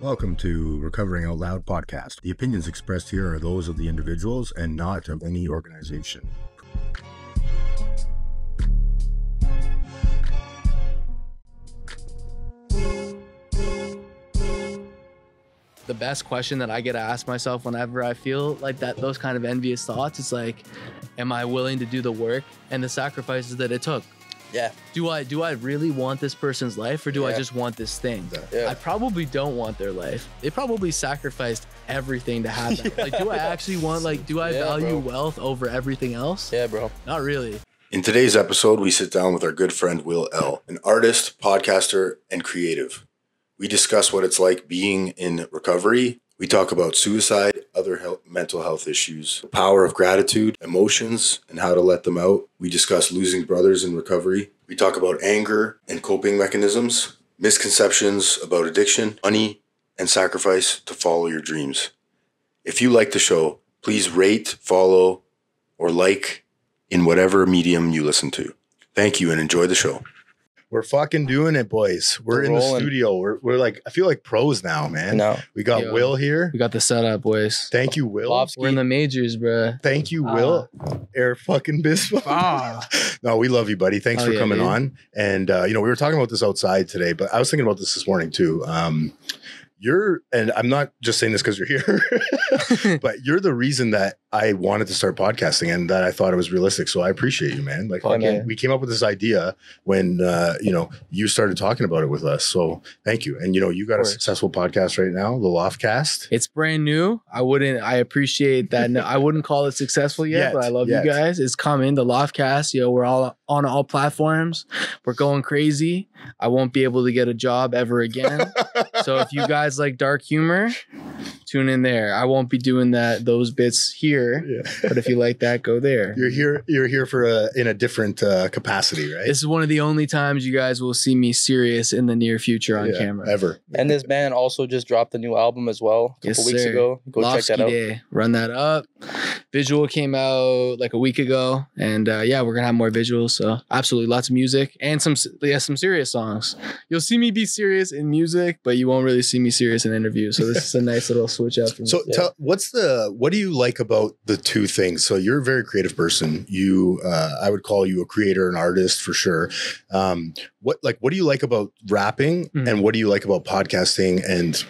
Welcome to Recovering Out Loud podcast. The opinions expressed here are those of the individuals and not of any organization. The best question that I get to ask myself whenever I feel like that, those kind of envious thoughts, is like, am I willing to do the work and the sacrifices that it took? Yeah. Do I really want this person's life, or do I just want this thing? Yeah. I probably don't want their life. They probably sacrificed everything to have that. Like, do I actually want, like, do I value wealth over everything else? Yeah, bro. Not really. In today's episode, we sit down with our good friend Will L., an artist, podcaster, and creative. We discuss what it's like being in recovery. We talk about suicide, other mental health issues, the power of gratitude, emotions, and how to let them out. We discuss losing brothers in recovery. We talk about anger and coping mechanisms, misconceptions about addiction, money, and sacrifice to follow your dreams. If you like the show, please rate, follow, or like in whatever medium you listen to. Thank you and enjoy the show. We're fucking doing it, boys. We're in rolling. the studio. We're like, I feel like pros now, man. No. We got Will here. We got the setup, boys. Thank you, Will. Lovsky. We're in the majors, bruh. Thank you, Will. Air fucking Bispo. No, we love you, buddy. Thanks for coming on. And, we were talking about this outside today, but I was thinking about this morning too. And I'm not just saying this because you're here, but you're the reason that I wanted to start podcasting and that I thought it was realistic. So I appreciate you, man. Like, we came up with this idea when, you started talking about it with us. So thank you. And, you got a successful podcast right now, the Loftcast. It's brand new. I appreciate that. No, I wouldn't call it successful yet, but I love you guys. It's coming. The Loftcast, we're all on all platforms. We're going crazy. I won't be able to get a job ever again. So if you guys like dark humor, tune in there. I won't be doing those bits here, but if you like that, go there. You're here for in a different capacity, right? This is one of the only times you guys will see me serious in the near future on camera. Ever. And this band also just dropped a new album as well a couple weeks ago. Go check that out. Day. Run that up. Visual came out like a week ago, and we're gonna have more visuals. So absolutely, lots of music and some serious songs. You'll see me be serious in music, but you won't really see me serious in interviews. So this is a nice little switch up. So what do you like about the two things? So you're a very creative person. I would call you a creator, an artist for sure. What do you like about rapping, and what do you like about podcasting, and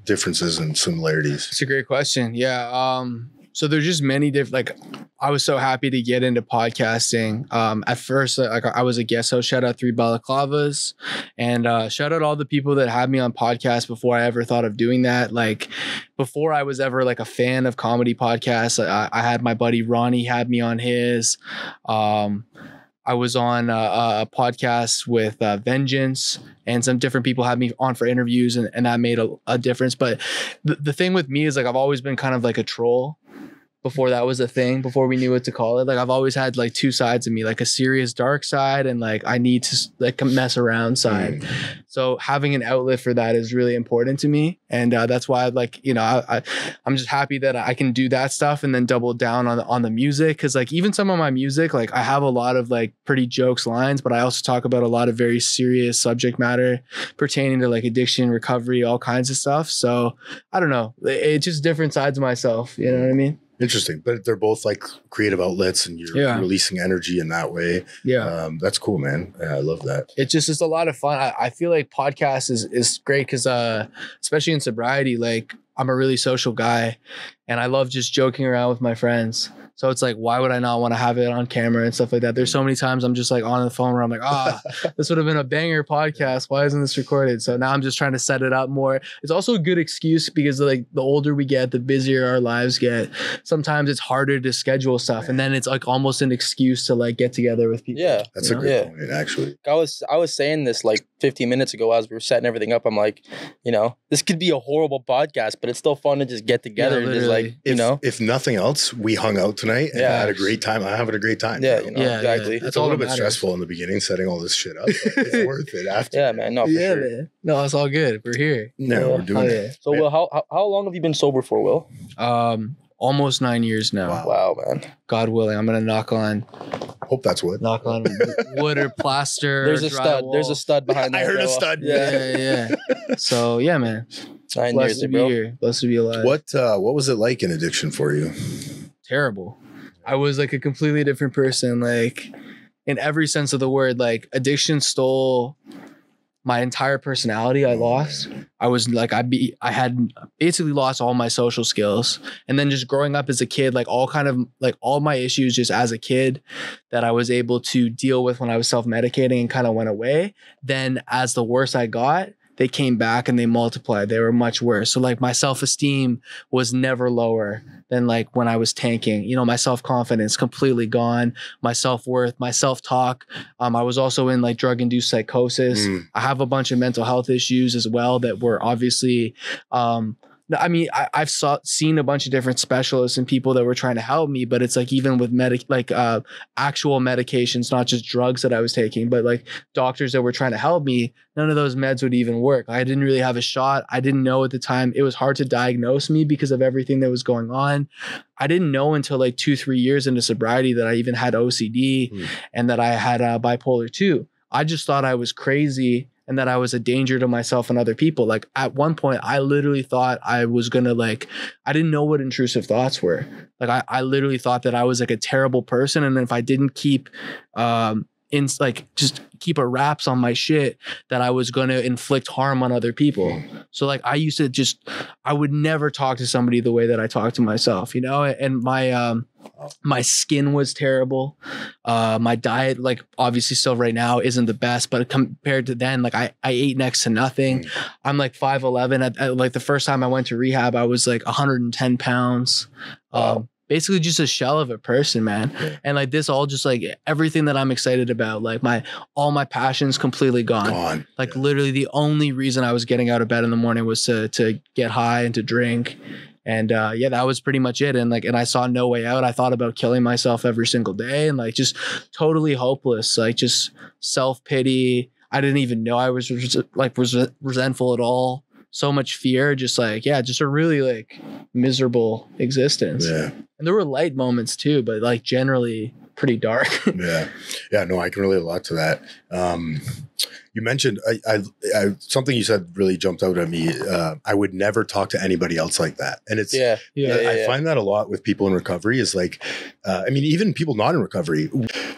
differences and similarities? It's a great question. Yeah. So there's just many different, like, I was so happy to get into podcasting. At first, I was a guest host. Shout out 3 Balaclavas, and shout out all the people that had me on podcasts before I ever thought of doing that. Like, before I was ever like a fan of comedy podcasts, I had my buddy Ronnie had me on his. I was on a podcast with Vengeance, and some different people had me on for interviews, and that made a difference. But the thing with me is, like, I've always been kind of like a troll before that was a thing, before we knew what to call it. Like, I've always had like two sides of me, like a serious dark side and like I need to like mess around side. So having an outlet for that is really important to me. And that's why I'm just happy that I can do that stuff and then double down on the music. Cause like even some of my music, like I have a lot of like pretty jokes lines, but I also talk about a lot of very serious subject matter pertaining to like addiction, recovery, all kinds of stuff. So I don't know. It's just different sides of myself. You know what I mean? Interesting, but they're both like creative outlets, and you're releasing energy in that way. That's cool, man. I love that. It's a lot of fun. I feel like podcast is great because especially in sobriety, like I'm a really social guy, and I love just joking around with my friends. So it's like, why would I not want to have it on camera and stuff like that? There's so many times I'm just like on the phone where I'm like, this would have been a banger podcast. Why isn't this recorded? So now I'm just trying to set it up more. It's also a good excuse because like the older we get, the busier our lives get. Sometimes it's harder to schedule stuff. And then it's like almost an excuse to like get together with people. Yeah. That's a great point, actually. I was saying this like 15 minutes ago as we were setting everything up. I'm like, this could be a horrible podcast, but it's still fun to just get together and just like, If nothing else, we hung out tonight and had a great time. I'm having a great time. Exactly. It's a little bit stressful in the beginning setting all this shit up, but it's worth it after. Yeah, man. No, for sure. Man. No, it's all good. We're here. No, we're doing it. So, Will, how long have you been sober for, Will? Almost 9 years now. Wow, man. God willing, I'm gonna knock on Hope that's wood. Knock on wood or plaster. There's a stud. There's a stud behind that. I heard a stud. Yeah. So yeah, man. 9 Blessed years, to be bro. here. Blessed to be alive. What was it like in addiction for you? Terrible. I was like a completely different person, like in every sense of the word. Like addiction stole my entire personality. I lost. I was like, I had basically lost all my social skills. And then just growing up as a kid, like all my issues just as a kid that I was able to deal with when I was self-medicating and kind of went away. Then as the worse I got, they came back and they multiplied. They were much worse. So like my self-esteem was never lower than like when I was tanking. You know, my self-confidence completely gone, my self-worth, my self-talk. I was also in like drug-induced psychosis. I have a bunch of mental health issues as well that were obviously I mean, I've seen a bunch of different specialists and people that were trying to help me, but it's like even with actual medications, not just drugs that I was taking, but like doctors that were trying to help me, none of those meds would even work. I didn't really have a shot. I didn't know at the time. It was hard to diagnose me because of everything that was going on. I didn't know until like 2-3 years into sobriety that I even had OCD and that I had bipolar 2. I just thought I was crazy and that I was a danger to myself and other people. Like at one point, I literally thought I was gonna I didn't know what intrusive thoughts were. Like I literally thought that I was like a terrible person. And then if I didn't keep just keep a wraps on my shit, that I was going to inflict harm on other people. So like I used to I would never talk to somebody the way that I talk to myself, you know? And my skin was terrible. My diet, like obviously still right now isn't the best, but compared to then, like I ate next to nothing. I'm like 5'11". Like the first time I went to rehab, I was like 110 pounds. Basically just a shell of a person, man. And like this all just like everything that I'm excited about, like all my passions completely gone. Like literally the only reason I was getting out of bed in the morning was to get high and to drink. And that was pretty much it. And I saw no way out. I thought about killing myself every single day and like just totally hopeless, like just self-pity. I didn't even know I was resentful at all. So much fear, just a really like miserable existence. Yeah. And there were light moments too, but like generally pretty dark. Yeah. No, I can relate a lot to that. You mentioned I something you said really jumped out at me. I would never talk to anybody else like that. And it's I find that a lot with people in recovery is like, I mean, even people not in recovery,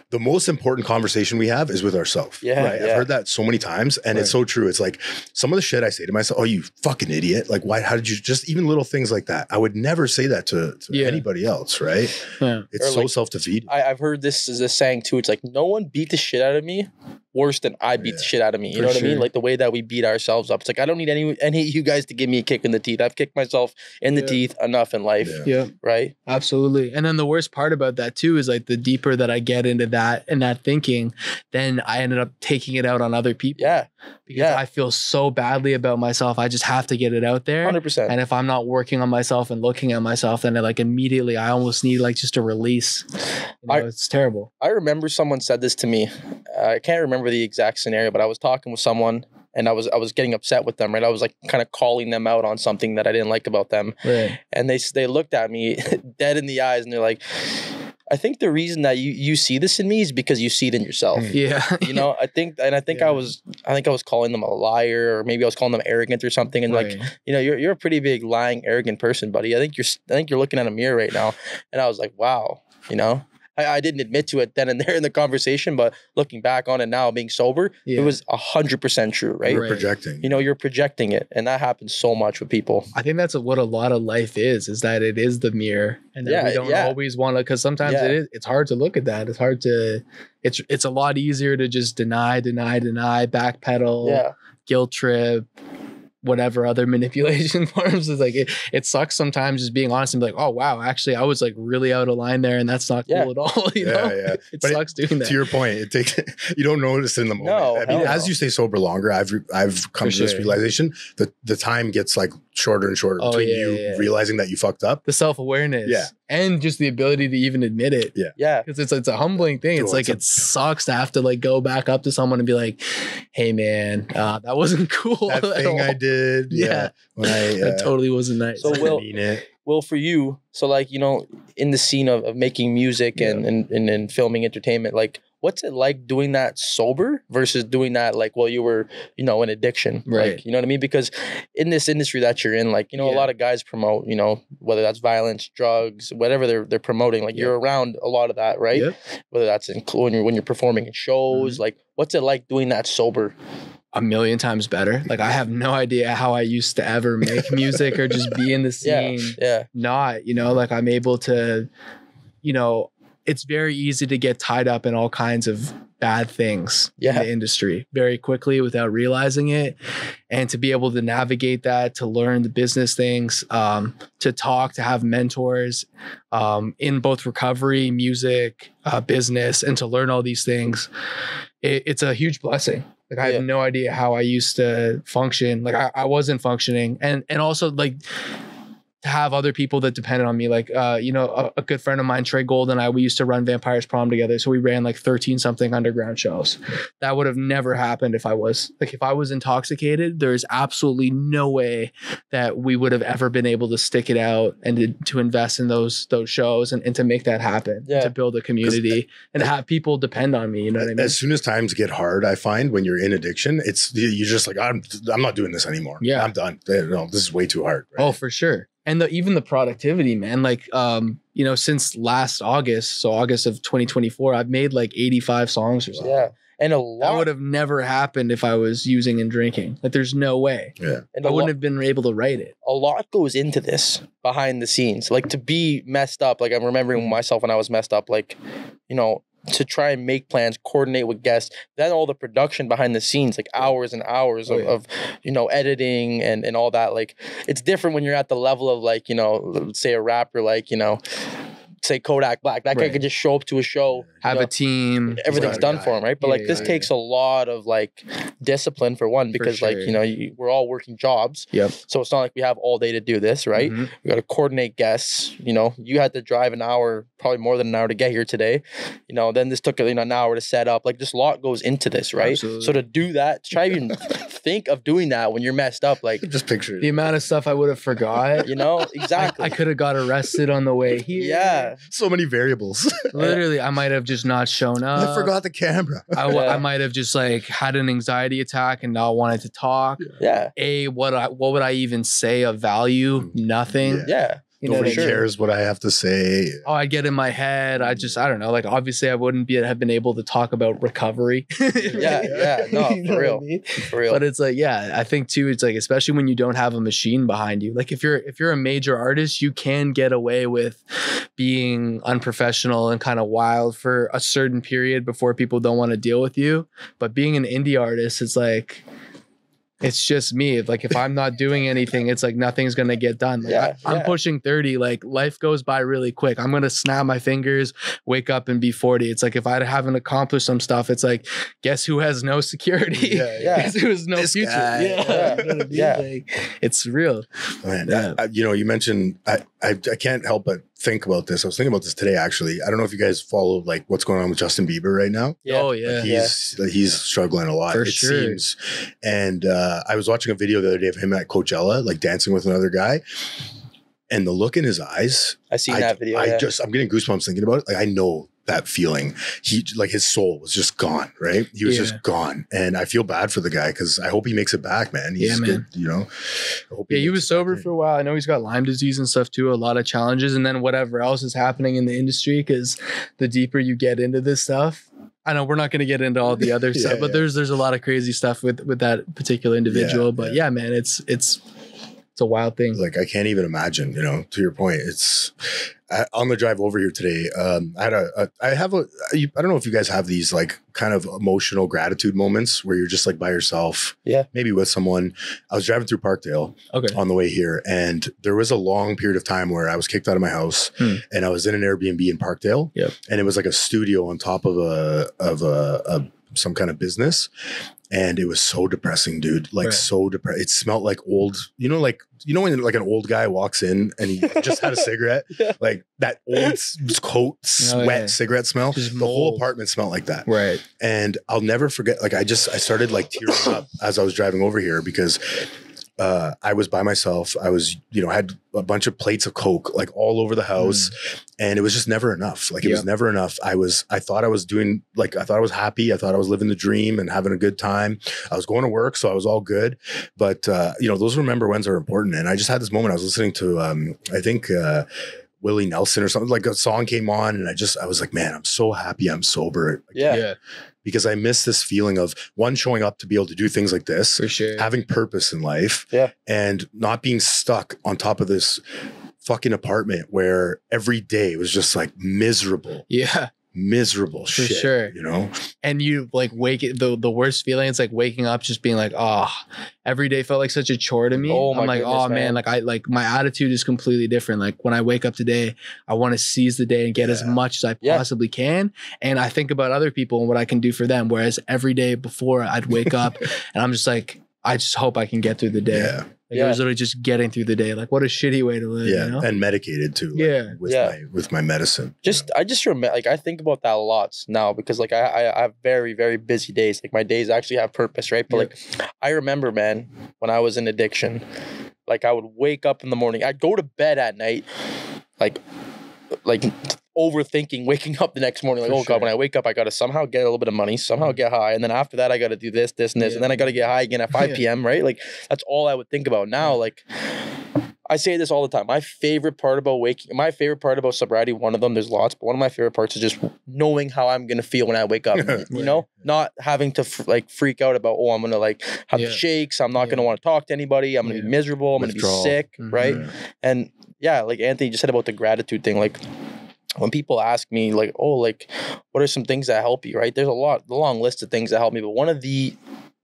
the most important conversation we have is with ourselves. Right? I've heard that so many times and it's so true. It's like some of the shit I say to myself, oh, you fucking idiot. Like, why, how did you just even little things like that? I would never say that to anybody else. Right. Yeah. It's or so like, self-defeating. I've heard this is a saying too. It's like, no one beat the shit out of me worse than I beat the shit out of me. You know what I mean? Like the way that we beat ourselves up. It's like, I don't need any of you guys to give me a kick in the teeth. I've kicked myself in the teeth enough in life. Yeah. Right? Absolutely. And then the worst part about that too is like the deeper that I get into that and that thinking, then I ended up taking it out on other people. Yeah. Because I feel so badly about myself. I just have to get it out there. 100%. And if I'm not working on myself and looking at myself, then like immediately I almost need like just a release. You know, it's terrible. I remember someone said this to me. I can't remember the exact scenario, but I was talking with someone and I was getting upset with them, right? I was like kind of calling them out on something that I didn't like about them. Right. And they looked at me dead in the eyes and they're like, I think the reason that you see this in me is because you see it in yourself. Yeah. You know, I think I was calling them a liar, or maybe I was calling them arrogant or something. And like, you know, you're a pretty big lying, arrogant person, buddy. I think you're looking at a mirror right now. And I was like, wow, you know, I didn't admit to it then and there in the conversation, but looking back on it now, being sober, it was 100% true, right? You're projecting. You know, you're projecting it. And that happens so much with people. I think that's what a lot of life is that it is the mirror. And that we don't always want to, because sometimes it's hard to look at that. It's hard to, it's a lot easier to just deny, backpedal, guilt trip, whatever other manipulation forms. Is like it sucks sometimes just being honest and be like, oh wow, actually I was like really out of line there and that's not cool at all. You know? It sucks doing that. To your point, it takes you don't notice it in the moment. No, I mean, as you stay sober longer, I've come to this realization that the time gets like shorter and shorter between you realizing that you fucked up. The self-awareness. And just the ability to even admit it. Yeah. Because it's a humbling thing. It's like it sucks to have to like go back up to someone and be like, hey man, that wasn't cool. That thing I did. When that totally wasn't nice. So Will, for you, so like, you know, in the scene of making music and filming entertainment, like what's it like doing that sober versus doing that like while you were, you know, in addiction? Right. Like, you know what I mean? Because in this industry that you're in, like, you know, a lot of guys promote, you know, whether that's violence, drugs, whatever they're promoting, like you're around a lot of that, right? Yep. Whether that's when you're performing in shows, like what's it like doing that sober? A million times better. Like I have no idea how I used to ever make music or just be in the scene. Yeah. Not, you know, like I'm able to, you know, it's very easy to get tied up in all kinds of bad things in the industry very quickly without realizing it. And to be able to navigate that, to learn the business things, to talk, to have mentors in both recovery, music, business, and to learn all these things, it's a huge blessing. Like I have no idea how I used to function. Like I wasn't functioning. And also like to have other people that depended on me. Like, you know, a good friend of mine, Trey Gold, and we used to run Vampires Prom together. So we ran like 13 something underground shows. That would have never happened if I was intoxicated. There's absolutely no way that we would have ever been able to stick it out and to invest in those shows and to make that happen, to build a community and have people depend on me. You know what I mean? As soon as times get hard, I find when you're in addiction, you're just like, I'm not doing this anymore. Yeah, I'm done. No, this is way too hard. Right? Oh, for sure. And even the productivity, man, like, you know, since last August, so August of 2024, I've made like 85 songs or something. Yeah. And a lot that would have never happened if I was using and drinking. Like there's no way. Yeah. And I wouldn't have been able to write it. A lot goes into this behind the scenes. Like to be messed up. Like I'm remembering myself when I was messed up, like, you know, to try and make plans, coordinate with guests, then all the production behind the scenes, like hours and hours of, you know, editing and all that. Like it's different when you're at the level of like, you know, let's say a rapper, like, you know, say Kodak Black, that guy could just show up to a show, have a team, everything's done for him, right? But like this takes a lot of like discipline for one, because like, you know, we're all working jobs. Yep. So it's not like we have all day to do this, right? We got to coordinate guests. You know, you had to drive an hour, probably more than an hour to get here today. You know, then this took an hour to set up. Like just a lot goes into this, right? Absolutely. So to do that, try even think of doing that when you're messed up, like just picture the amount of stuff I would have forgot. You know, exactly. I could have got arrested on the way here. Yeah. So many variables. Literally, I might have just not shown up. I forgot the camera. I might have just like had an anxiety attack and not wanted to talk. Yeah. What would I even say of value? Nothing. Yeah. You know, Nobody cares what I have to say. Oh, I'd get in my head. I don't know. Like, obviously, I wouldn't have been able to talk about recovery. Yeah. No, for real. I mean? For real. But it's like, yeah, I think too, it's like, especially when you don't have a machine behind you. Like, if you're a major artist, you can get away with being unprofessional and kind of wild for a certain period before people don't want to deal with you. But being an indie artist, it's like, it's just me. Like if I'm not doing anything, it's like nothing's gonna get done. Like I'm pushing 30. Like life goes by really quick. I'm gonna snap my fingers, wake up and be 40. It's like if I haven't accomplished some stuff, it's like guess who has no security? Guess who has no future? Guy. Like, it's real. Man, you know, you mentioned I can't help but think about this. I was thinking about this today, actually. I don't know if you guys follow like what's going on with Justin Bieber right now. Oh yeah. Like, he's struggling a lot. For it sure. seems. And I was watching a video the other day of him at Coachella, like dancing with another guy. And the look in his eyes. I seen that video. I'm getting goosebumps thinking about it. Like I know that feeling. He like his soul was just gone, right? He was just gone. And I feel bad for the guy because I hope he makes it back, man. He's good, you know. He was sober for a while. I know he's got Lyme disease and stuff too, a lot of challenges, and then whatever else is happening in the industry, because the deeper you get into this stuff, I know we're not going to get into all the other stuff, but there's a lot of crazy stuff with that particular individual. But yeah, man, it's a wild thing. Like I can't even imagine, you know, to your point, it's on the drive over here today. I don't know if you guys have these like kind of emotional gratitude moments where you're just like by yourself, maybe with someone. I was driving through Parkdale on the way here, and there was a long period of time where I was kicked out of my house and I was in an Airbnb in Parkdale, and it was like a studio on top of some kind of business. And it was so depressing, dude. Like so depressed. It smelled like old, when like an old guy walks in and he just had a cigarette, like that old coat, sweat, cigarette smell. The whole apartment smelled like that. Right. And I'll never forget, like I started like tearing up as I was driving over here because I was by myself. I was, had a bunch of plates of Coke like all over the house, and it was just never enough. Like it was never enough. I thought I was doing, like, I thought I was happy. I thought I was living the dream and having a good time. I was going to work, so I was all good. But those remember whens are important. And I just had this moment. I was listening to I think Willie Nelson or something, like a song came on, and I was like, man, I'm so happy I'm sober. Yeah. Because I miss this feeling of one, showing up to be able to do things like this, For sure. having purpose in life, and not being stuck on top of this fucking apartment where every day was just like miserable. Miserable For shit. sure. And you like the worst feeling, it's like waking up just being like, every day felt like such a chore to me. Oh my I'm like, goodness, man, like my attitude is completely different. Like when I wake up today, I want to seize the day and get as much as I possibly can. And I think about other people and what I can do for them. Whereas every day before I'd wake up and I'm just like, I just hope I can get through the day. It was literally just getting through the day. Like, what a shitty way to live. And medicated too. With my medicine. I just remember, like, I think about that a lot now because, like, I have very, very busy days. Like, my days actually have purpose, right? But like, I remember, man, when I was in addiction, like, I would wake up in the morning, I'd go to bed at night, like overthinking waking up the next morning, like, God, when I wake up, I got to somehow get a little bit of money, somehow get high. And then after that, I got to do this, and this. And then I got to get high again at 5 p.m., right? Like, that's all I would think about. Now, like, I say this all the time. My favorite part about sobriety, one of them, there's lots, but one of my favorite parts is just knowing how I'm going to feel when I wake up, not having to freak out about, I'm going to like have the shakes. I'm not going to want to talk to anybody. I'm going to be miserable. I'm going to be sick. Right. And like Anthony just said about the gratitude thing, like, when people ask me like, what are some things that help you, right? There's a long list of things that help me, but one of the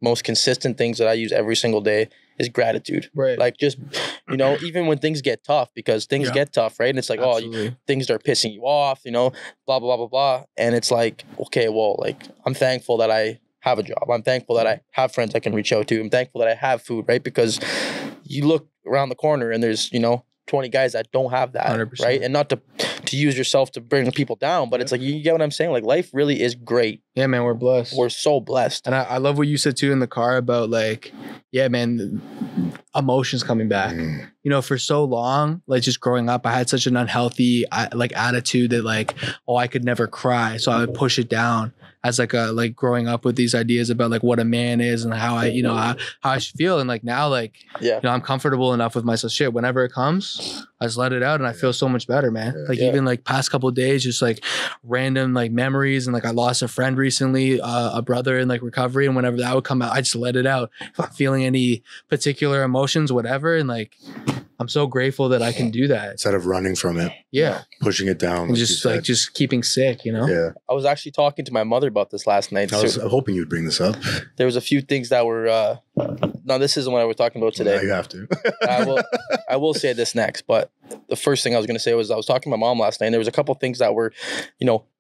most consistent things that I use every single day is gratitude. Right. Like, just, even when things get tough, because things get tough, right? And it's like, things are pissing you off, blah, blah, blah, blah. And it's like, okay, well, like, I'm thankful that I have a job. I'm thankful that I have friends I can reach out to. I'm thankful that I have food, right? Because you look around the corner and there's, 20 guys that don't have that, 100%. Right? And not to use yourself to bring people down, but it's like, you get what I'm saying? Like, life really is great. Yeah, man, we're blessed. We're so blessed. And I love what you said too in the car about like, emotions coming back. For so long, like just growing up, I had such an unhealthy attitude that like, I could never cry. So I would push it down as like growing up with these ideas about like what a man is and how I, how I should feel. And like now, like, I'm comfortable enough with myself. Shit, whenever it comes, I just let it out and I feel so much better, man. Like even like past couple of days, just like random like memories. And like I lost a friend recently, a brother in like recovery. And whenever that would come out, I just let it out. If I'm feeling any particular emotions, whatever. And like, I'm so grateful that I can do that. Instead of running from it. Pushing it down. And just keeping sick, Yeah. I was actually talking to my mother about this last night. I was hoping you'd bring this up. There was a few things that were, no, this isn't what I was talking about today. Well, you have to. I will say this next, but the first thing I was going to say was I was talking to my mom last night and there was a couple things that were,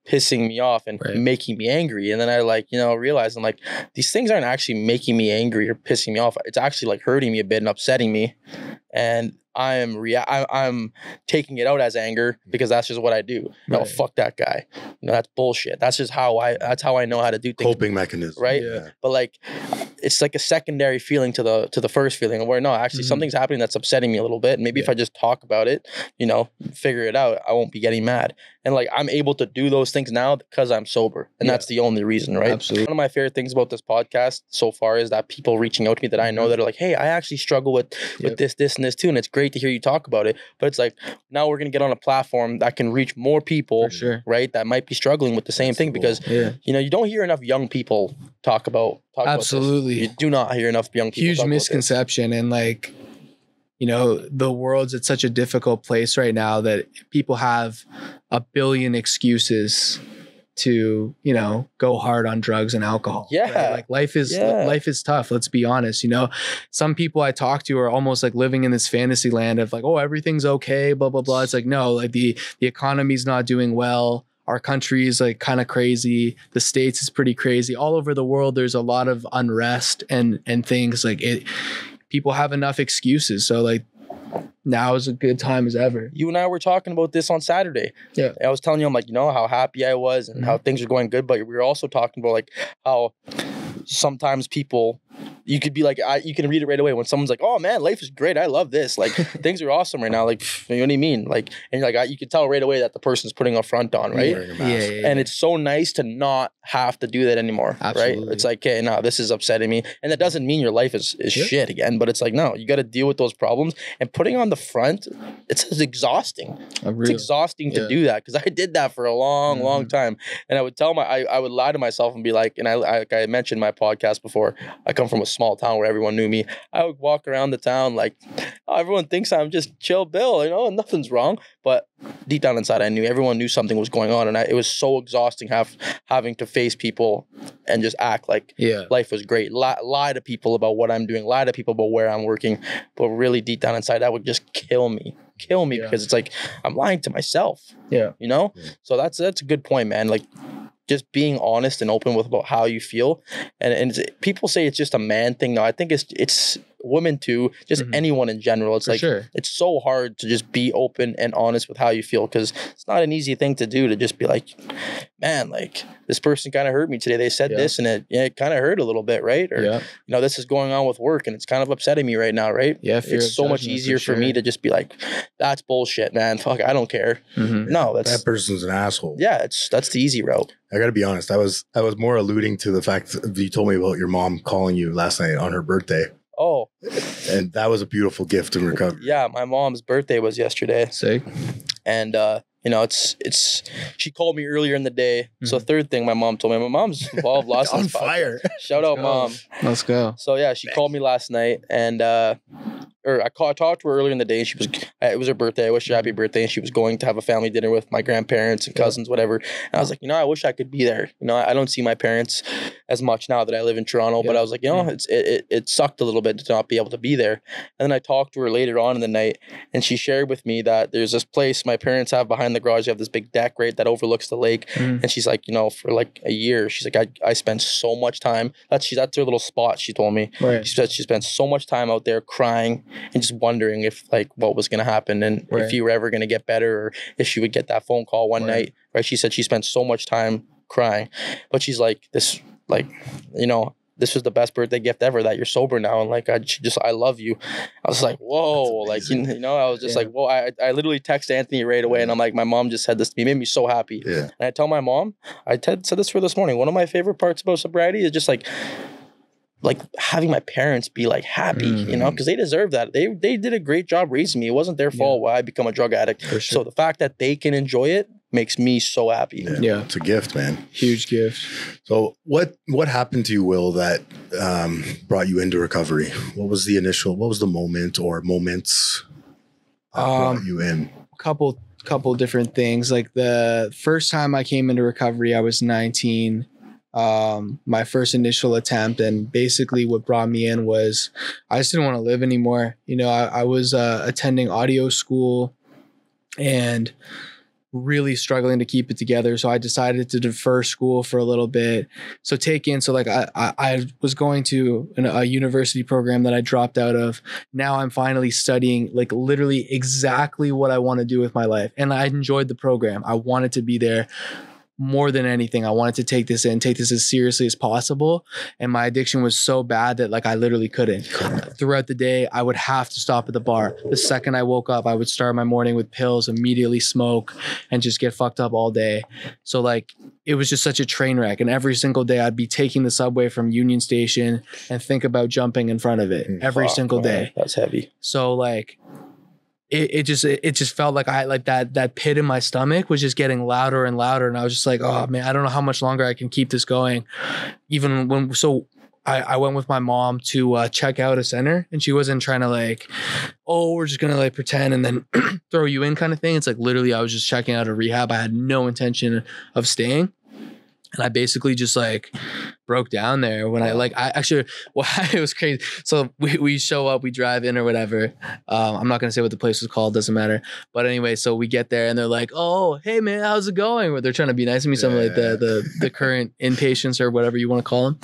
pissing me off and making me angry. And then I realized I'm like, these things aren't actually making me angry or pissing me off. It's actually like hurting me a bit and upsetting me. And I'm taking it out as anger because that's just what I do. No, fuck that guy. That's bullshit. That's just how I know how to do things. Coping mechanism. Right. Yeah. But like, it's like a secondary feeling to the first feeling where no, actually something's happening that's upsetting me a little bit. And maybe if I just talk about it, figure it out, I won't be getting mad. And like, I'm able to do those things now because I'm sober. And that's the only reason, right? Absolutely. One of my favorite things about this podcast so far is that people reaching out to me that I know that are like, hey, I actually struggle with this, and this too. And it's great to hear you talk about it. But it's like, now we're going to get on a platform that can reach more people, right? That might be struggling with the same thing because, you don't hear enough young people talk about Absolutely. About this. You do not hear enough young people Huge misconception. And like, the world's at such a difficult place right now that people have a billion excuses to, go hard on drugs and alcohol. Yeah. Right? Like life is tough. Let's be honest. Some people I talk to are almost like living in this fantasy land of like, everything's okay, blah, blah, blah. It's like, no, like the economy's not doing well. Our country is like kind of crazy. The States is pretty crazy. All over the world, there's a lot of unrest and things like it. People have enough excuses. So like now is a good time as ever. You and I were talking about this on Saturday. Yeah. I was telling you, I'm like, how happy I was and how things are going good. But we were also talking about like how sometimes people you could be like, you can read it right away when someone's like, oh man, life is great. I love this. Like things are awesome right now. Like, you know what I mean? Like, and like, you can tell right away that the person's putting a front on, right? Yeah. And it's so nice to not have to do that anymore. Absolutely. Right? It's like, okay, no, this is upsetting me. And that doesn't mean your life is shit again, but it's like, no, you got to deal with those problems, and putting on the front, it's exhausting. It's exhausting to do that, because I did that for a long time. And I would tell I would lie to myself and be like, and like I mentioned in my podcast before, I come from a small town where everyone knew me. I would walk around the town like, oh, everyone thinks I'm just chill Bill, you know, nothing's wrong. But deep down inside, I knew everyone knew something was going on, and it was so exhausting having to face people and just act like life was great. Lie to people about what I'm doing, lie to people about where I'm working, but really deep down inside, that would just kill me because it's like I'm lying to myself. You know. So that's a good point, man. Like, just being honest and open with about how you feel, and people say it's just a man thing. No, I think it's women too, just anyone in general. It's for like it's so hard to just be open and honest with how you feel, because it's not an easy thing to do, to just be like, man, like this person kind of hurt me today. They said this and it kind of hurt a little bit, right? Or you know, this is going on with work and it's kind of upsetting me right now, right? It's so much easier for me to just be like, that's bullshit, man. Fuck, I don't care. No, that person's an asshole. Yeah, that's the easy route. I gotta be honest. I was more alluding to the fact that you told me about your mom calling you last night on her birthday. Oh, and that was a beautiful gift in recovery. Yeah, my mom's birthday was yesterday. Sick. And you know, it's she called me earlier in the day. So third thing my mom told me, my mom's involved lots on fire. Shout out, Mom. Let's go. So yeah, she called me last night, and I talked to her earlier in the day. And it was her birthday. I wished her happy birthday. And she was going to have a family dinner with my grandparents and cousins, whatever. And I was like, you know, I wish I could be there. You know, I don't see my parents as much now that I live in Toronto. But I was like, you know, it sucked a little bit to not be able to be there. And then I talked to her later on in the night, and she shared with me that there's this place my parents have behind the garage. They have this big deck, right, that overlooks the lake. And she's like, you know, for like a year, she's like, I spent so much time. That's her little spot, she told me. She said she spent so much time out there crying and just wondering if like what was going to happen, and if you were ever going to get better, or if she would get that phone call one night, right? She said she spent so much time crying, but she's like, this, like, you know, this was the best birthday gift ever, that you're sober now, and like I love you. I was like, whoa, like, you know, I was just like, whoa. I literally texted Anthony right away, and I'm like, my mom just said this to me, it made me so happy. And I tell my mom, I said this for this morning, one of my favorite parts about sobriety is just like having my parents be like happy, you know, because they deserve that. They did a great job raising me. It wasn't their fault why I become a drug addict. So the fact that they can enjoy it makes me so happy. It's a gift, man. Huge gift. So what happened to you, Will, that brought you into recovery? What was the moment or moments that brought you in? Couple different things. Like the first time I came into recovery, I was 19. My first initial attempt, and basically what brought me in was I just didn't want to live anymore. You know, I was attending audio school and really struggling to keep it together. So I decided to defer school for a little bit. So I was going to a university program that I dropped out of. Now I'm finally studying like literally exactly what I want to do with my life. And I enjoyed the program. I wanted to be there. More than anything, I wanted to take this as seriously as possible. And my addiction was so bad that like I literally couldn't. Throughout the day, I would have to stop at the bar. The second I woke up, I would start my morning with pills, immediately smoke, and just get fucked up all day. So like it was just such a train wreck. And every single day I'd be taking the subway from Union Station and think about jumping in front of it every single day. That's heavy. So like it just felt like I like that pit in my stomach was just getting louder and louder, and I was just like, oh man, I don't know how much longer I can keep this going. Even when I went with my mom to check out a center, and she wasn't trying to like, oh, we're just gonna like pretend and then throw you in kind of thing. It's like literally I was just checking out a rehab. I had no intention of staying. And I basically just like broke down there when it was crazy. So we show up, we drive in or whatever. I'm not going to say what the place was called. Doesn't matter. But anyway, so we get there and they're like, oh, hey man, how's it going? Or they're trying to be nice to me. Something like the current inpatients or whatever you want to call them.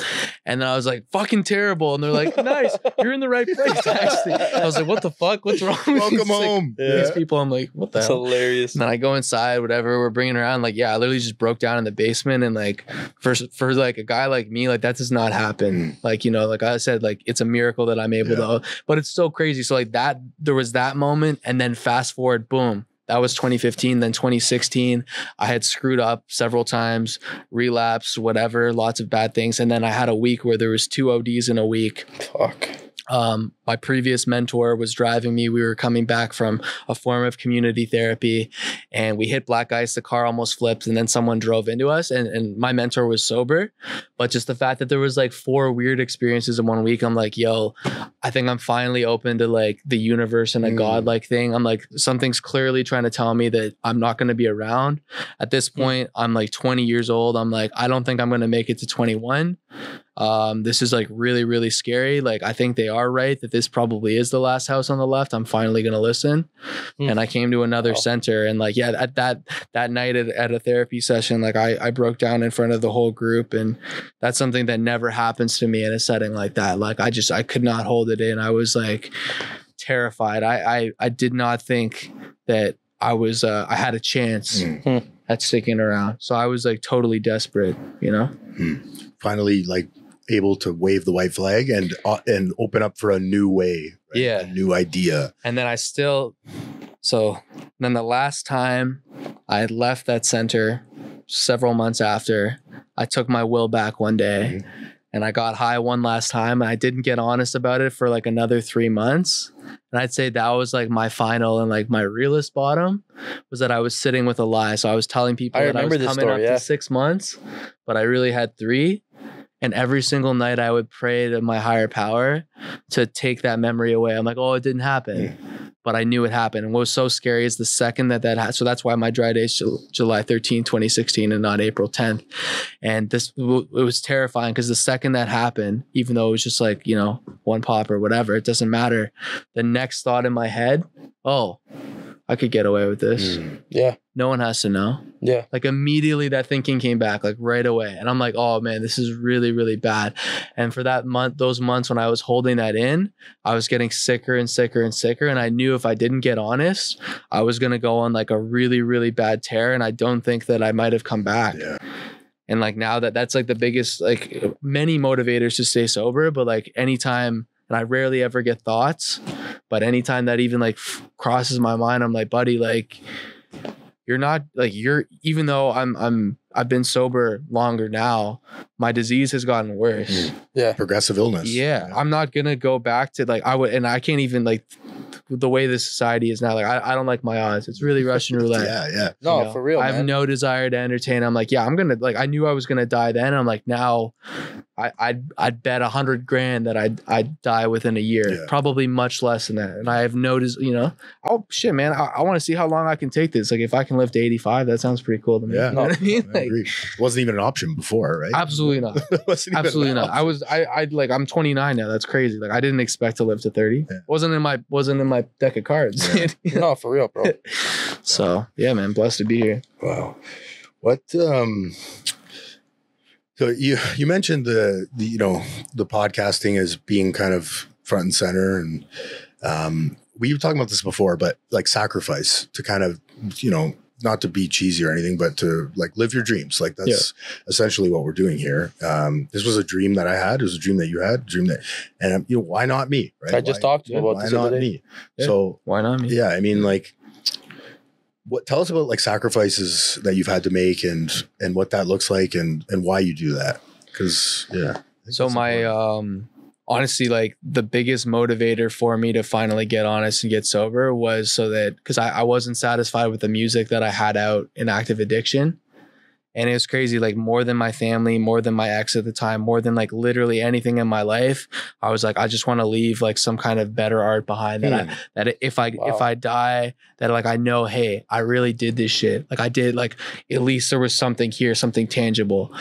And then I was like, fucking terrible. And they're like, nice, you're in the right place. Actually, I was like, what the fuck? What's wrong with Welcome home. These people? I'm like, what the That's hell? Hilarious. And then I go inside, whatever we're bringing around. Like, yeah, I literally just broke down in the basement and like for like a guy like me, like that does not happen. Like, you know, like I said, like it's a miracle that I'm able to, but it's so crazy. So like that, there was that moment, and then fast forward, boom. That was 2015. Then 2016, I had screwed up several times, relapsed, whatever, lots of bad things. And then I had a week where there was 2 ODs in a week. Fuck. My previous mentor was driving me. We were coming back from a form of community therapy, and we hit black ice. The car almost flipped, and then someone drove into us, and my mentor was sober. But just the fact that there was like 4 weird experiences in 1 week, I'm like, yo, I think I'm finally open to like the universe and a God-like thing. I'm like, something's clearly trying to tell me that I'm not going to be around. At this point, I'm like 20 years old. I'm like, I don't think I'm going to make it to 21. This is like really, really scary. Like, I think they are right that this probably is the last house on the left. I'm finally going to listen. And I came to another center, and like, yeah, at that night at a therapy session, like I broke down in front of the whole group, and that's something that never happens to me in a setting like that. Like I could not hold it in. I was like terrified. I did not think that I had a chance at sticking around. So I was like totally desperate, you know? Finally, like able to wave the white flag and open up for a new way, right? Yeah, a new idea. And then then the last time I had left that center, several months after, I took my will back one day, and I got high one last time, and I didn't get honest about it for like another 3 months. And I'd say that was like my final and like my realest bottom, was that I was sitting with a lie. So I was telling people that I was coming up to 6 months, but I really had 3. And every single night I would pray to my higher power to take that memory away. I'm like, oh, it didn't happen. But I knew it happened. And what was so scary is the second that happened. So that's why my dry day is July 13, 2016 and not April 10th. And it was terrifying, because the second that happened, even though it was just like, you know, 1 pop or whatever, it doesn't matter. The next thought in my head, oh, I could get away with this. Yeah. No one has to know. Yeah. Like immediately that thinking came back, like right away. And I'm like, oh man, this is really, really bad. And for those months when I was holding that in, I was getting sicker and sicker and sicker. And I knew if I didn't get honest, I was going to go on like a really, really bad tear. And I don't think that I might have come back. Yeah. And like now that's like the biggest, like many motivators to stay sober, but like anytime, and I rarely ever get thoughts, but anytime that even like crosses my mind, I'm like, buddy, like you're not like even though I've been sober longer now, my disease has gotten worse. Yeah. Progressive illness. Yeah. I'm not going to go back to like, and I can't even like the way this society is now. Like, I don't like my odds. It's really Russian roulette. Yeah. No, you know? for real, I have no desire to entertain. I'm like, yeah, I'm going to like, I knew I was going to die then. I'm like, now I'd bet $100,000 that I'd die within a year, probably much less than that. And I have noticed, you know, oh shit, man, I want to see how long I can take this. Like if I can live to 85, that sounds pretty cool to me. Yeah. You know what I mean? I agree. It wasn't even an option before, right? Absolutely not. Absolutely not. I'm 29 now. That's crazy. Like I didn't expect to live to 30. Yeah. Wasn't in my deck of cards. Yeah. No, for real, bro. So yeah, man, blessed to be here. Wow. What so you mentioned the you know, the podcasting as being kind of front and center, and we were talking about this before, but like sacrifice to kind of, you know, not to be cheesy or anything, but to like live your dreams. Like that's essentially what we're doing here. This was a dream that I had. It was a dream that you had, and you know, why not me? Right. I just talked to you about why this not other day. me? Yeah. So why not me? Yeah. I mean, like, tell us about like sacrifices that you've had to make and what that looks like and why you do that. Cause so my, honestly, like the biggest motivator for me to finally get honest and get sober was so that, because I wasn't satisfied with the music that I had out in active addiction. And it was crazy, like more than my family, more than my ex at the time, more than like literally anything in my life. I was like, I just want to leave like some kind of better art behind that if I die, that like, I know, hey, I really did this shit. Like I did, like at least there was something here, something tangible.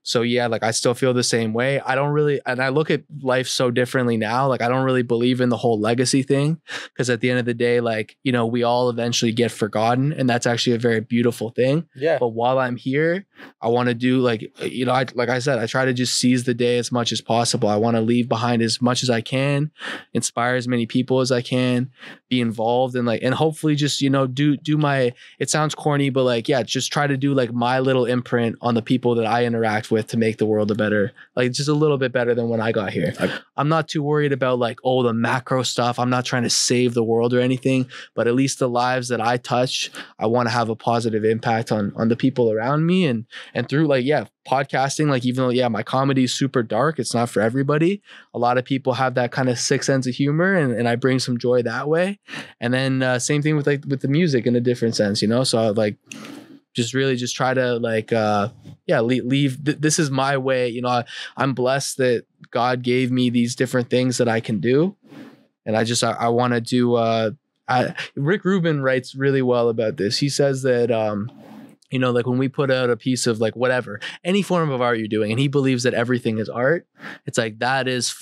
So yeah, like I still feel the same way. I don't really, and I look at life so differently now. Like I don't really believe in the whole legacy thing, because at the end of the day, like, you know, we all eventually get forgotten, and that's actually a very beautiful thing. Yeah. But while I'm here, I want to do like, you know, like I said, I try to just seize the day as much as possible. I want to leave behind as much as I can, inspire as many people as I can, be involved and like, and hopefully just, you know, do my, it sounds corny, but like, yeah, just try to do like my little imprint on the people that I interact with with to make the world a better, like just a little bit better than when I got here. I'm not too worried about like, oh, the macro stuff. I'm not trying to save the world or anything, but at least the lives that I touch, I want to have a positive impact on the people around me, and through like, podcasting, like even though my comedy is super dark, it's not for everybody. A lot of people have that kind of sick sense of humor, and I bring some joy that way. And then same thing with the music in a different sense, so I like just really just try to like leave this is my way. I'm blessed that God gave me these different things that I can do, and I want to do Rick Rubin writes really well about this. He says that like when we put out a piece of like whatever, any form of art you're doing, and he believes that everything is art, it's like that's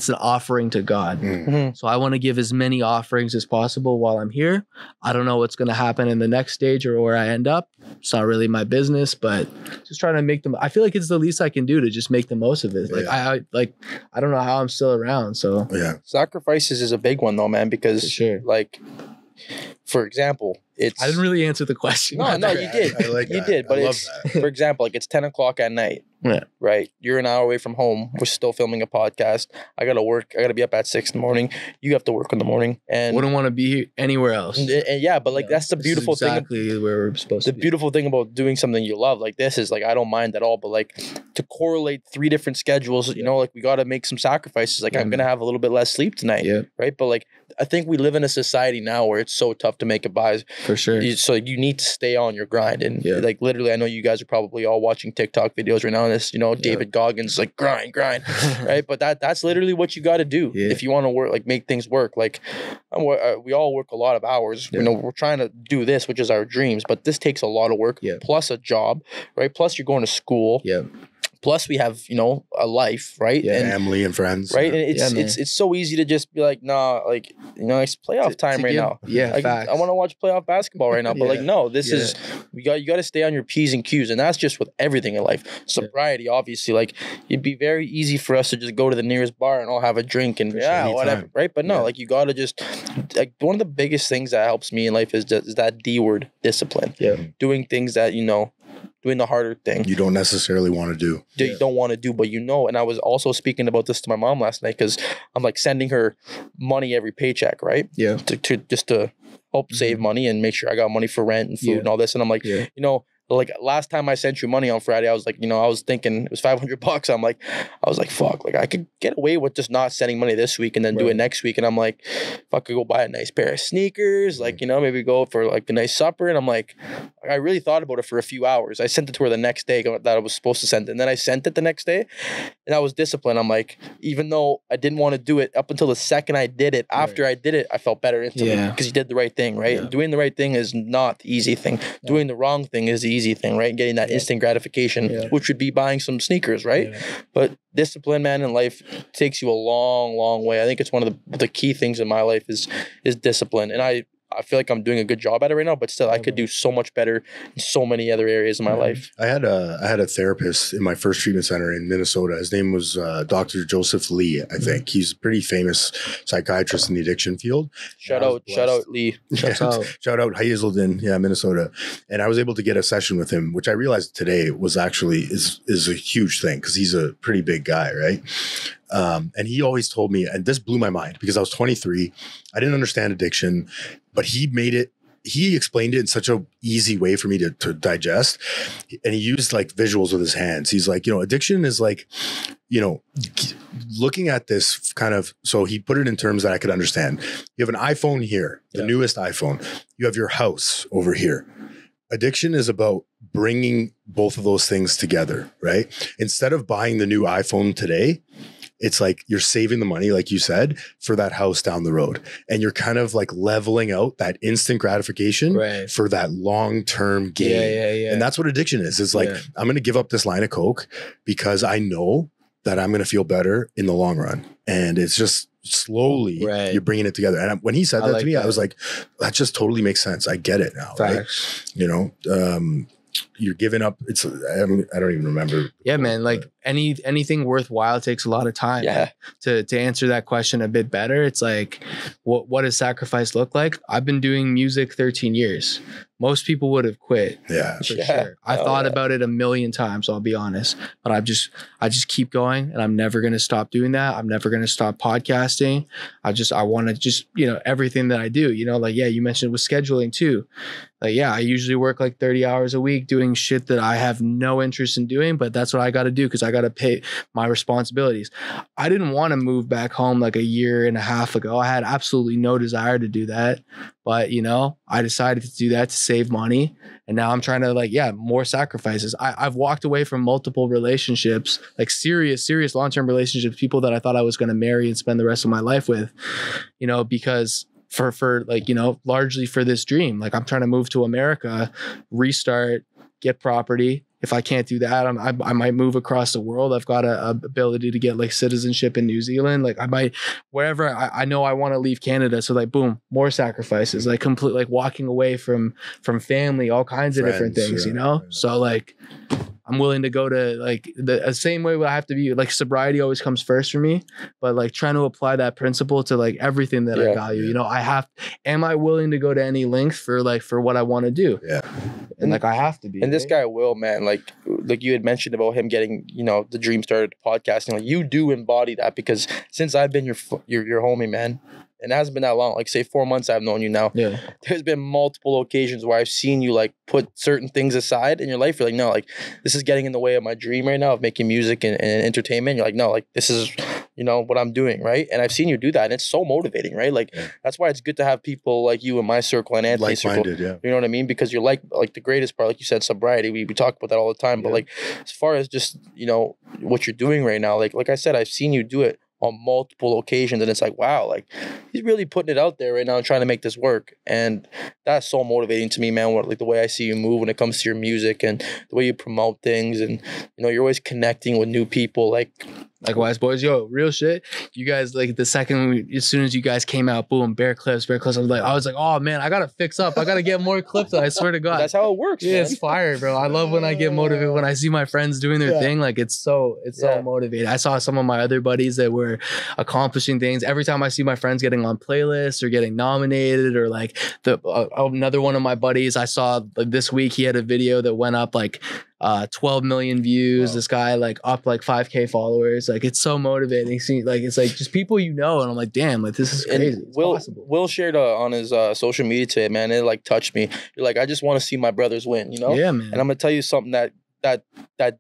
an offering to God. Mm-hmm. So I want to give as many offerings as possible while I'm here. I don't know what's going to happen in the next stage or where I end up. It's not really my business, but just trying to make them. I feel like it's the least I can do to just make the most of it. Like I don't know how I'm still around. So sacrifices is a big one though, man, because like, for example, I didn't really answer the question. No, you did. I like you that. did, but it's for example, like it's 10 o'clock at night. Yeah. Right. You're an hour away from home. We're still filming a podcast. I gotta work. I gotta be up at 6 in the morning. You have to work in the morning, and wouldn't want to be anywhere else. And but like that's the beautiful thing. Exactly where we're supposed to be. The beautiful thing about doing something you love like this is like I don't mind at all. But like to correlate 3 different schedules, like we gotta make some sacrifices. Like I'm gonna have a little bit less sleep tonight. Yeah. Right. But like I think we live in a society now where it's so tough to make it by. For sure. So you need to stay on your grind, and like literally, I know you guys are probably all watching TikTok videos right now. And this, David Goggins like grind, right? But that's literally what you got to do if you want to work, like make things work. Like we all work a lot of hours. We're trying to do this, which is our dreams, but this takes a lot of work. Plus a job, right? Plus you're going to school. Plus we have, a life, right? And family and friends. Right. And it's so easy to just be like, nah, like, it's playoff time right now. Yeah. Like, I want to watch playoff basketball right now. But like, no, this is, you got to stay on your P's and Q's. And that's just with everything in life. Sobriety, obviously, like it'd be very easy for us to just go to the nearest bar and all have a drink and whatever. Right. But no, like you got to just, like one of the biggest things that helps me in life is that D word, discipline. Yeah. Doing things that, doing the harder thing you don't necessarily want to do. You don't want to do, but and I was also speaking about this to my mom last night because I'm like sending her money every paycheck, right? Yeah. To help save money and make sure I got money for rent and food and all this. And I'm like, like last time I sent you money on Friday, I was like, I was thinking it was $500. I was like, fuck, like I could get away with just not sending money this week and then do it next week. And I'm like, if I could go buy a nice pair of sneakers, like, maybe go for like a nice supper. And I'm like, I really thought about it for a few hours. I sent it to her the next day that I was supposed to send it. And then I sent it the next day and I was disciplined. I'm like, even though I didn't want to do it up until the second I did it, after I did it, I felt better instantly because you did the right thing, right? And doing the right thing is not the easy thing. Doing the wrong thing is the easy thing, right? Getting that instant gratification, which would be buying some sneakers, right? But discipline, man, in life takes you a long, long way. I think it's one of the key things in my life is discipline. And I feel like I'm doing a good job at it right now, but still I could do so much better in so many other areas of my life. I had a therapist in my first treatment center in Minnesota. His name was Dr. Joseph Lee, I think. He's a pretty famous psychiatrist in the addiction field. Shout out Lee. Shout out Hazelden, Minnesota. And I was able to get a session with him, which I realized today was actually is a huge thing because he's a pretty big guy, right? And he always told me, and this blew my mind because I was 23. I didn't understand addiction, but he explained it in such a easy way for me to digest. And he used like visuals with his hands. He's like, addiction is like, looking at this kind of, so he put it in terms that I could understand. You have an iPhone here, the newest iPhone. You have your house over here. Addiction is about bringing both of those things together, right? Instead of buying the new iPhone today, it's like you're saving the money, like you said, for that house down the road. And you're kind of like leveling out that instant gratification for that long-term gain. And that's what addiction is. It's like, I'm going to give up this line of Coke because I know that I'm going to feel better in the long run. And it's just slowly you're bringing it together. And when he said that to me, I was like, that just totally makes sense. I get it now. Facts. Right? you're giving up. I don't even remember. Yeah, man. Like anything worthwhile takes a lot of time. Yeah. Like, to answer that question a bit better, it's like, what does sacrifice look like? I've been doing music 13 years. Most people would have quit. Yeah, for sure. I thought about it a million times, I'll be honest, but I just keep going, and I'm never going to stop doing that. I'm never going to stop podcasting. I want to just, everything that I do, like, yeah, you mentioned with scheduling too. Like, yeah, I usually work like 30 hours a week doing shit that I have no interest in doing, but that's what I got to do because I got to pay my responsibilities. I didn't want to move back home like a year and a half ago. I had absolutely no desire to do that. But, I decided to do that to save money. And now I'm trying to more sacrifices. I've walked away from multiple relationships, like serious long-term relationships, people that I thought I was going to marry and spend the rest of my life with, because for largely for this dream. Like, I'm trying to move to America, restart, get property. If I can't do that, I might move across the world. I've got a ability to get like citizenship in New Zealand. Like, I might, wherever I know I want to leave Canada. So like, boom, more sacrifices, like complete, like walking away from family, all kinds of different things, Yeah. So like, I'm willing to go to like the same way I have to be. Like, sobriety always comes first for me, but like trying to apply that principle to like everything that I value. Am I willing to go to any length for what I want to do? Yeah. And like, I have to be. And this guy will, man, like you had mentioned about him getting, the dream started podcasting. Like, you do embody that, because since I've been your homie, man, and it hasn't been that long, like say 4 months I've known you now. Yeah. There's been multiple occasions where I've seen you like put certain things aside in your life. You're like, no, like this is getting in the way of my dream right now of making music and entertainment. You're like, no, like this is, what I'm doing, right? And I've seen you do that, and it's so motivating, right? Like, that's why it's good to have people like you in my circle and Anthony's circle. Yeah. You know what I mean? Because you're like the greatest part, like you said, sobriety. We talk about that all the time. But like, as far as just, what you're doing right now, like I said, I've seen you do it on multiple occasions, and it's like, wow, like he's really putting it out there right now and trying to make this work. And that's so motivating to me, man. Like the way I see you move when it comes to your music and the way you promote things, and you're always connecting with new people. Likewise, boys. Yo, real shit. You guys, like, the second, as soon as you guys came out, boom, bare clips. I was like, oh man, I gotta fix up. I gotta get more clips. I swear to God. That's how it works. Yeah, man. it's fire, bro. I love when I get motivated, when I see my friends doing their thing. Like, it's so motivating. I saw some of my other buddies that were accomplishing things. Every time I see my friends getting on playlists or getting nominated, or like another one of my buddies I saw like this week, he had a video that went up like 12 million views. Wow. This guy like up like 5K followers. Like, it's so motivating. See, like, it's like just people, and I'm like, damn, like this is crazy. It's possible. Will shared on his social media today, man. It like touched me. You're like, I just want to see my brothers win, Yeah, man. And I'm gonna tell you something that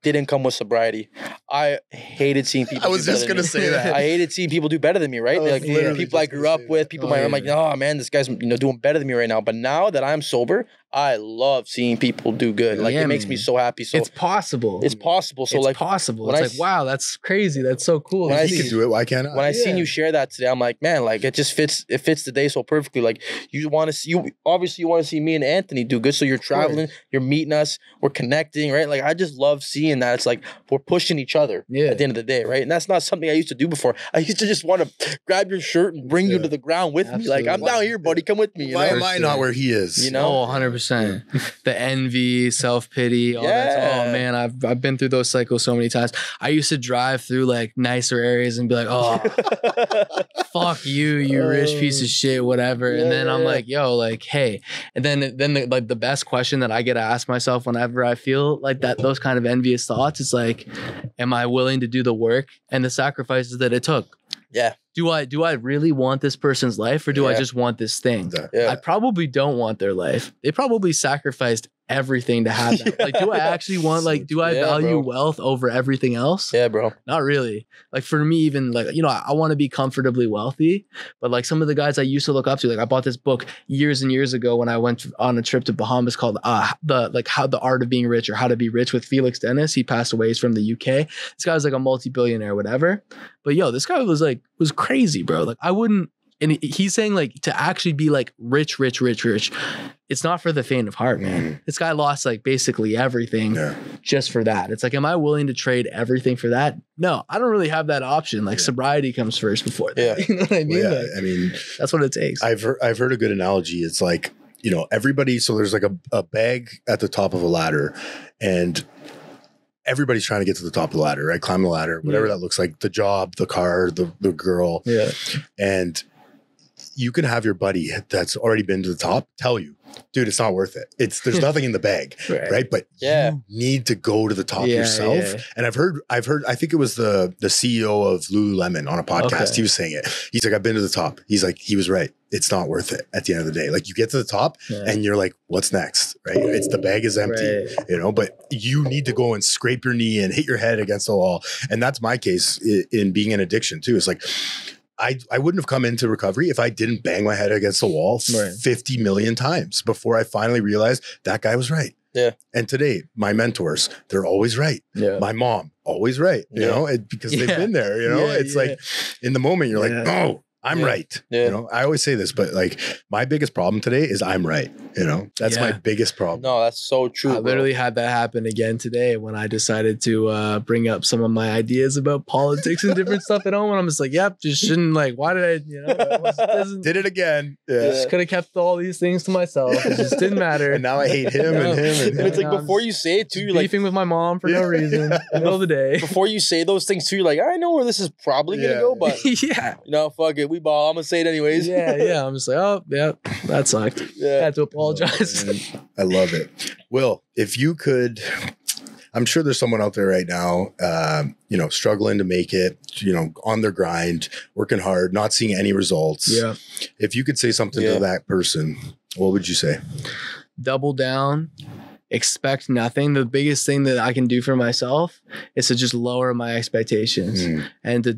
didn't come with sobriety. I hated seeing people. I was just gonna say that. I hated seeing people do better than me, right? Like people I grew up with, people I'm like, oh man, this guy's doing better than me right now. But now that I'm sober, I love seeing people do good. Like, it makes me so happy. So it's possible. It's possible. So it's like possible. It's like, wow, that's crazy. That's so cool. When you can do it, why can't I? When I seen you share that today, I'm like, man, like it just fits. It fits the day so perfectly. Like, you want to see, obviously you want to see me and Anthony do good. So you're traveling, you're meeting us, we're connecting, right? Like, I just love seeing that. It's like we're pushing each other at the end of the day, right? And that's not something I used to do before. I used to just want to grab your shirt and bring you to the ground with me. Like, I'm down here, buddy. Come with me. Why am I not where he is? Oh, 100%. The envy, self-pity, all that. Oh man, I've been through those cycles so many times. I used to drive through like nicer areas and be like, oh, fuck you rich piece of shit, whatever. And then I'm like, yo, like, hey. And then the best question that I get to ask myself whenever I feel like that, those kind of envious thoughts, is like, am I willing to do the work and the sacrifices that it took? Yeah. Do I really want this person's life, or do I just want this thing? I probably don't want their life. They probably sacrificed everything to have that. Like, do I actually want, like, do I value wealth over everything else? Yeah, bro. Not really. Like, for me, even like, I want to be comfortably wealthy, but like some of the guys I used to look up to, like, I bought this book years and years ago when I went on a trip to Bahamas called How the Art of Being Rich, or How to Be Rich, with Felix Dennis. He passed away. He's from the UK. This guy was like a multi-billionaire, whatever. But yo, this guy was crazy, bro. Like, I wouldn't. And he's saying, like, to actually be like rich, it's not for the faint of heart, man. This guy lost like basically everything just for that. It's like, am I willing to trade everything for that? No, I don't really have that option. Like, sobriety comes first before that. You know what I mean? Well, I mean, that's what it takes. I've heard a good analogy. It's like, you know, everybody, so there's like a bag at the top of a ladder, and everybody's trying to get to the top of the ladder, right? Climb the ladder, whatever that looks like, the job, the car, the girl. Yeah. And you can have your buddy that's already been to the top tell you, dude, it's not worth it. There's nothing in the bag, right? But you need to go to the top yourself. Yeah. And I've heard, I think it was the CEO of Lululemon on a podcast. Okay. He was saying it. He's like, I've been to the top. He's like, he was right. It's not worth it at the end of the day. Like, you get to the top and you're like, what's next? Right? It's the bag is empty, you know, but you need to go and scrape your knee and hit your head against the wall. And that's my case in being in addiction too. It's like, I wouldn't have come into recovery if I didn't bang my head against the wall 50 million times before I finally realized that guy was right. Yeah. And today, my mentors, they're always right. Yeah. My mom, always right. You know, because they've been there, you know, it's like in the moment, you're like, oh, I'm right. Yeah. You know, I always say this, but like my biggest problem today is I'm right. You know, that's my biggest problem. No, that's so true. I literally had that happen again today when I decided to bring up some of my ideas about politics and different stuff at home. And I'm just like, yep, just shouldn't like, why did I, you know, did it again. Just could have kept all these things to myself. It just didn't matter. And now I hate him and him. And it's like before you say it too, you're beefing with my mom for no reason in the middle of the day. Before you say those things too, you're like, I know where this is probably going to go, but you know, fuck it. We ball. I'm going to say it anyways. Yeah. I'm just like, oh, yeah, that sucked. I had to apologize. I love it. Will, if you could, I'm sure there's someone out there right now, you know, struggling to make it, you know, on their grind, working hard, not seeing any results. Yeah. If you could say something to that person, what would you say? Double down. Expect nothing. The biggest thing that I can do for myself is to just lower my expectations and to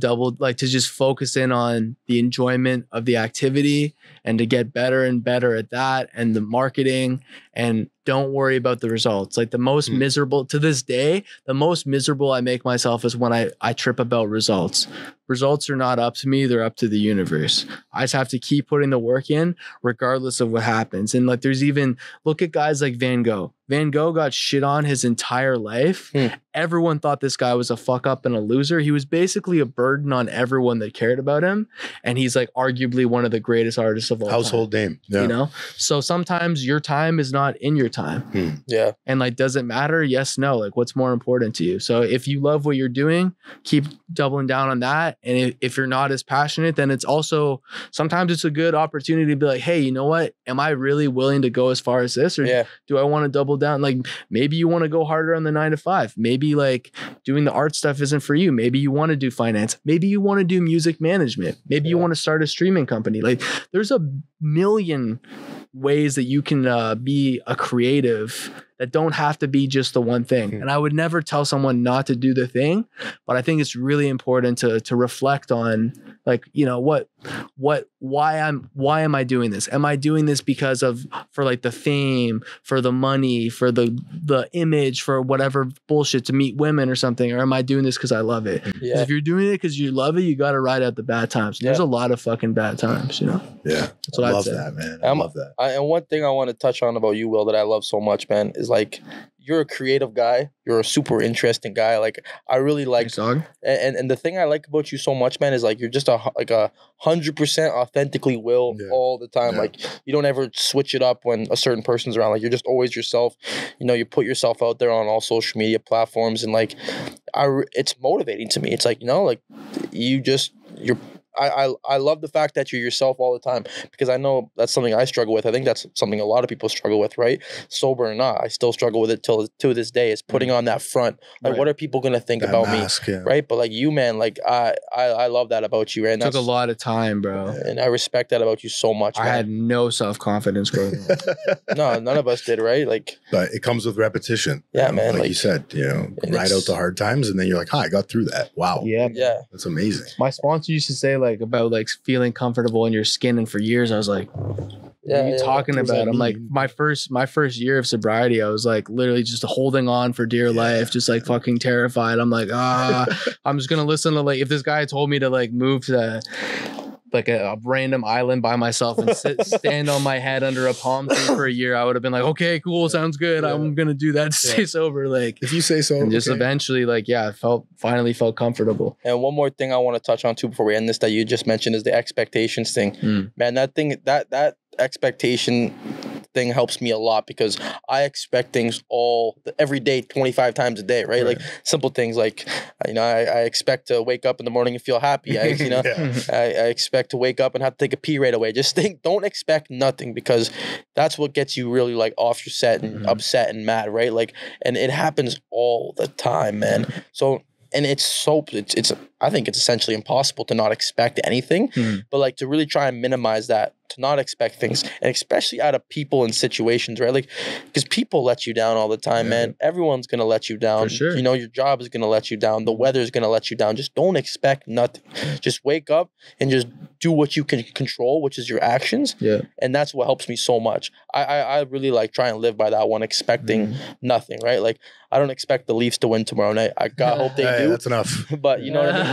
just focus in on the enjoyment of the activity and to get better and better at that and the marketing, and don't worry about the results. Like the most miserable to this day, the most miserable I make myself is when I trip about results. Results are not up to me. They're up to the universe. I just have to keep putting the work in regardless of what happens. And like, there's even, look at guys like Van Gogh. Van Gogh got shit on his entire life. Everyone thought this guy was a fuck up and a loser. He was basically a burden on everyone that cared about him. And he's like arguably one of the greatest artists of all time. Household name. Yeah. You know? So sometimes your time is not in your time. Yeah. And like, does it matter? Yes, no. Like, what's more important to you? So if you love what you're doing, keep doubling down on that. And if you're not as passionate, then it's also, sometimes it's a good opportunity to be like, hey, you know what? Am I really willing to go as far as this? Or do I want to double down? Like, maybe you want to go harder on the 9 to 5. Maybe like doing the art stuff isn't for you. Maybe you want to do finance. Maybe you want to do music management. Maybe you want to start a streaming company. Like, there's a million ways that you can be a creative that don't have to be just the one thing. And I would never tell someone not to do the thing, but I think it's really important to reflect on, like, you know, why am I doing this? Am I doing this because for like the fame, for the money, for the image, for whatever bullshit, to meet women or something? Or am I doing this because I love it? Yeah. If you're doing it because you love it, you got to ride out the bad times. There's a lot of fucking bad times, you know? Yeah. That's what I love that, man. I love that. And one thing I want to touch on about you, Will, that I love so much, man, is like, you're a creative guy. You're a super interesting guy. Like, I really like, and the thing I like about you so much, man, is like, you're just a 100% authentically Will all the time. Like, you don't ever switch it up when a certain person's around. Like, you're just always yourself. You know, you put yourself out there on all social media platforms, and like, it's motivating to me. It's like, you know, like I love the fact that you're yourself all the time, because I know that's something I struggle with. I think that's something a lot of people struggle with, right? Sober or not, I still struggle with it to this day, is putting on that front. Like, what are people going to think about mask, me? Right? But like you, man, like I love that about you. And it took a lot of time, bro. And I respect that about you so much, man. I had no self-confidence growing up. No, none of us did, right? Like, but it comes with repetition. Yeah, man. Like you said, you know, ride out the hard times, and then you're like, hi, I got through that. Wow. Yeah. That's amazing. My sponsor used to say like about like feeling comfortable in your skin, and for years I was like, what are you talking about? I'm like, my first year of sobriety, I was like literally just holding on for dear life, just like fucking terrified. I'm like, I'm just gonna listen to, like, if this guy told me to like move to like a random island by myself and stand on my head under a palm tree for a year, I would have been like, okay, cool, sounds good. I'm gonna do that to stay sober. Like, if you say so. And just eventually, like, finally felt comfortable. And one more thing I want to touch on too before we end this that you just mentioned is the expectations thing. Man, that thing, that expectation thing helps me a lot because I expect things every day, 25 times a day, right? Like simple things like, you know, I expect to wake up in the morning and feel happy. I expect to wake up and have to take a pee right away. Just don't expect nothing, because that's what gets you really like off your set and upset and mad, right? Like, and it happens all the time, man. So, and it's I think it's essentially impossible to not expect anything, but like to really try and minimize that, to not expect things, and especially out of people and situations, right? Like, because people let you down all the time, man. Everyone's going to let you down. For sure. You know, your job is going to let you down. The weather is going to let you down. Just don't expect nothing. Just wake up and just do what you can control, which is your actions. Yeah. And that's what helps me so much. I really like try and live by that one, expecting nothing, right? Like, I don't expect the Leafs to win tomorrow night. I hope they do. That's enough. But you know what I mean?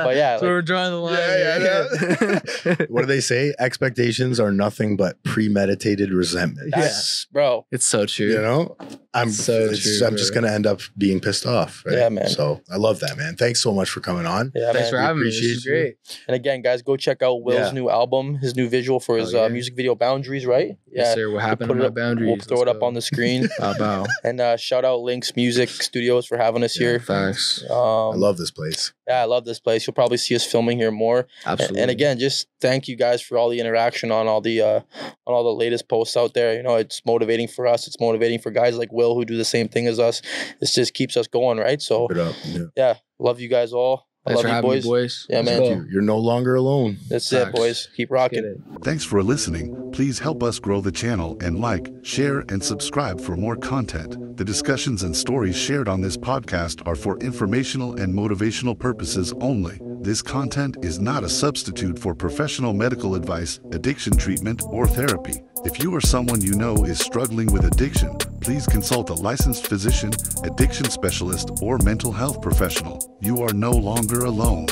But yeah. So we're drawing the line. What do they say? Expectations are nothing but premeditated resentment. Yes, bro. It's so true. You know, I'm true, just going to end up being pissed off. Right? Yeah, man. So I love that, man. Thanks so much for coming on. Yeah, thanks for having me. Appreciate This is great. And again, guys, go check out Will's new album, his new visual for his music video Boundaries, right? Yes, sir. What happened to my boundaries? We'll throw it up on the screen. Bow. And shout out Link's Music Studios for having us here. Thanks. I love this place. Yeah, I love this place. You'll probably see us filming here more. Absolutely. And again, just thank you guys for all the interaction on all the latest posts out there. You know, it's motivating for us. It's motivating for guys like Will who do the same thing as us. This just keeps us going, right? So yeah, love you guys all. Thanks I love you, boys. Yeah, man. You're no longer alone. That's it, boys. Keep rocking. Thanks for listening. Please help us grow the channel and like, share, and subscribe for more content. The discussions and stories shared on this podcast are for informational and motivational purposes only. This content is not a substitute for professional medical advice, addiction treatment, or therapy. If you or someone you know is struggling with addiction, please consult a licensed physician, addiction specialist, or mental health professional. You are no longer alone.